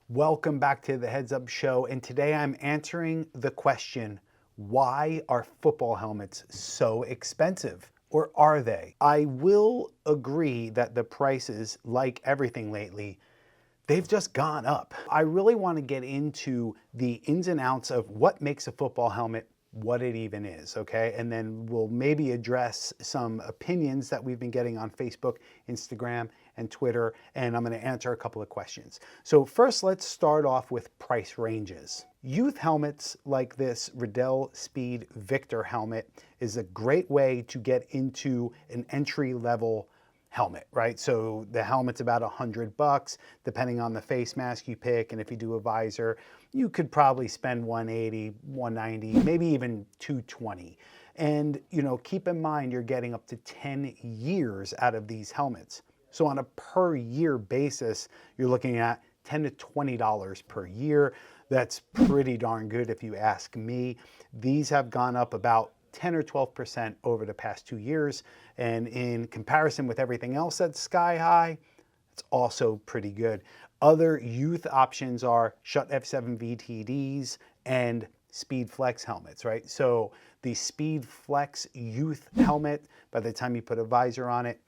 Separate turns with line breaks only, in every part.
Welcome back to the Heads Up Show, and today I'm answering the question, why are football helmets so expensive? Or are they? I will agree that the prices, like everything lately, they've just gone up. I really want to get into the ins and outs of what makes a football helmet what it even is, okay? And then we'll maybe address some opinions that we've been getting on Facebook, Instagram, and Twitter, and I'm going to answer a couple of questions. So first, let's start off with price ranges. Youth helmets like this Riddell Speed Victor helmet is a great way to get into an entry-level helmet, right? So the helmet's about $100, depending on the face mask you pick, and if you do a visor, you could probably spend $180, $190, maybe even $220. And keep in mind you're getting up to 10 years out of these helmets. So on a per year basis, you're looking at $10 to $20 per year. That's pretty darn good if you ask me. These have gone up about 10 or 12% over the past 2 years. And in comparison with everything else that's sky high, it's also pretty good. Other youth options are Schutt F7 VTDs and Speedflex helmets, right? So the Speedflex Youth helmet, by the time you put a visor on it,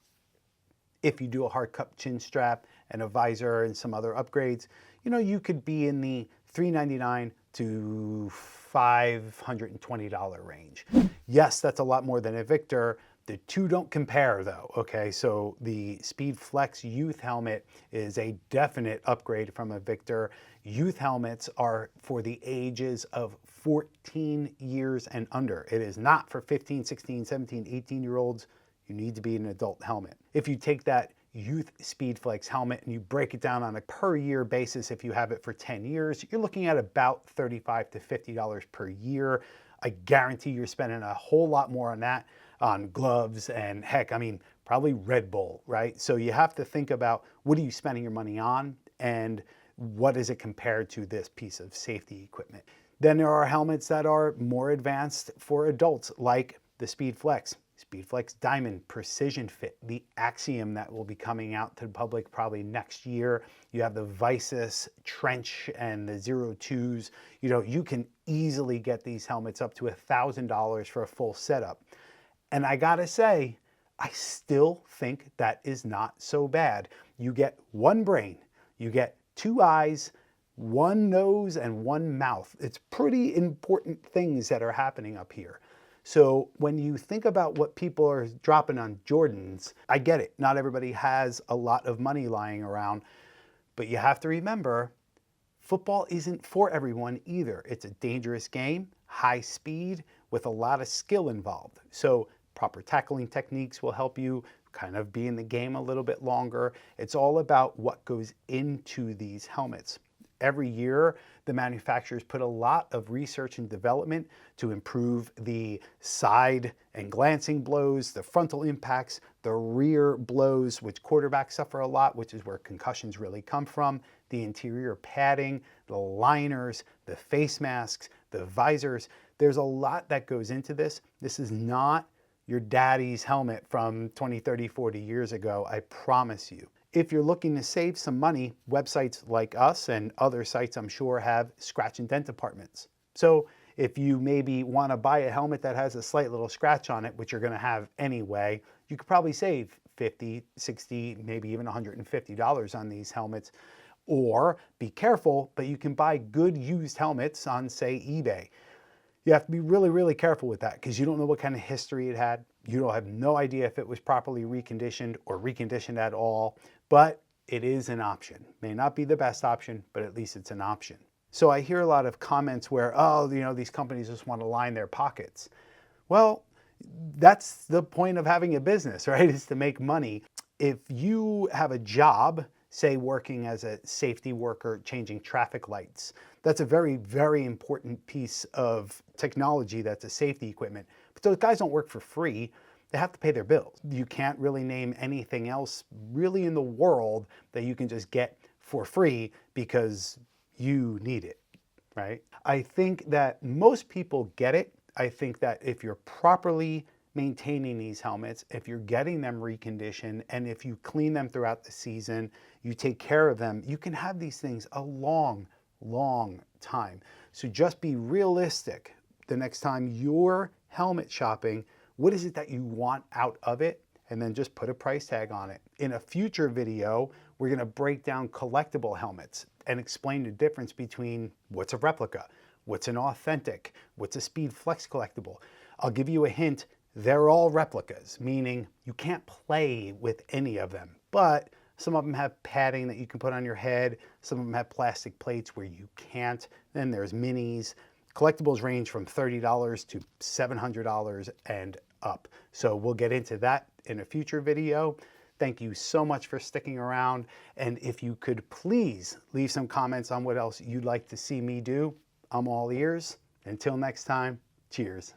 if you do a hard cup chin strap and a visor and some other upgrades, you could be in the $399 to $520 range. Yes, that's a lot more than a Victor. The two don't compare though, okay? So the Speedflex Youth helmet is a definite upgrade from a Victor. Youth helmets are for the ages of 14 years and under. It is not for 15, 16, 17, 18-year-olds. You need to be an adult helmet. If you take that Youth Speedflex helmet and you break it down on a per year basis, if you have it for 10 years, you're looking at about $35 to $50 per year. I guarantee you're spending a whole lot more on that, on gloves and heck, probably Red Bull, right? So you have to think about what are you spending your money on and what is it compared to this piece of safety equipment. Then there are helmets that are more advanced for adults, like the Speedflex. Speedflex Diamond Precision Fit, the Axiom that will be coming out to the public probably next year. You have the Vicis Trench and the 02s. You can easily get these helmets up to $1,000 for a full setup. And I gotta say, I still think that is not so bad. You get one brain, you get two eyes, one nose, and one mouth. It's pretty important things that are happening up here. So when you think about what people are dropping on Jordans, I get it. Not everybody has a lot of money lying around, but you have to remember, football isn't for everyone either. It's a dangerous game, high speed, with a lot of skill involved. So proper tackling techniques will help you kind of be in the game a little bit longer. It's all about what goes into these helmets. Every year, the manufacturers put a lot of research and development to improve the side and glancing blows, the frontal impacts, the rear blows, which quarterbacks suffer a lot, which is where concussions really come from, the interior padding, the liners, the face masks, the visors. There's a lot that goes into this. This is not your daddy's helmet from 20, 30, 40 years ago, I promise you. If you're looking to save some money, websites like us and other sites I'm sure have scratch and dent departments. So if you maybe want to buy a helmet that has a slight little scratch on it, which you're going to have anyway, you could probably save $50, $60, maybe even $150 on these helmets. Or be careful, but you can buy good used helmets on, say, eBay. You have to be really, really careful with that because you don't know what kind of history it had. You don't have no idea if it was properly reconditioned or reconditioned at all, but it is an option. May not be the best option, but at least it's an option. So I hear a lot of comments where, these companies just want to line their pockets. Well, that's the point of having a business, right? Is to make money. If you have a job, say working as a safety worker, changing traffic lights, that's a very, very important piece of technology that's a safety equipment. But those guys don't work for free. They have to pay their bills. You can't really name anything else really in the world that you can just get for free because you need it, right? I think that most people get it. I think that if you're properly maintaining these helmets, if you're getting them reconditioned, and if you clean them throughout the season, you take care of them, you can have these things a long time. So just be realistic the next time you're helmet shopping. What is it that you want out of it? And then just put a price tag on it. In a future video, we're gonna break down collectible helmets and explain the difference between what's a replica, what's an authentic, what's a Speedflex collectible. I'll give you a hint, they're all replicas, meaning you can't play with any of them, but some of them have padding that you can put on your head, some of them have plastic plates where you can't, then there's minis. Collectibles range from $30 to $700 and up. So we'll get into that in a future video. Thank you so much for sticking around. And if you could please leave some comments on what else you'd like to see me do, I'm all ears. Until next time, cheers.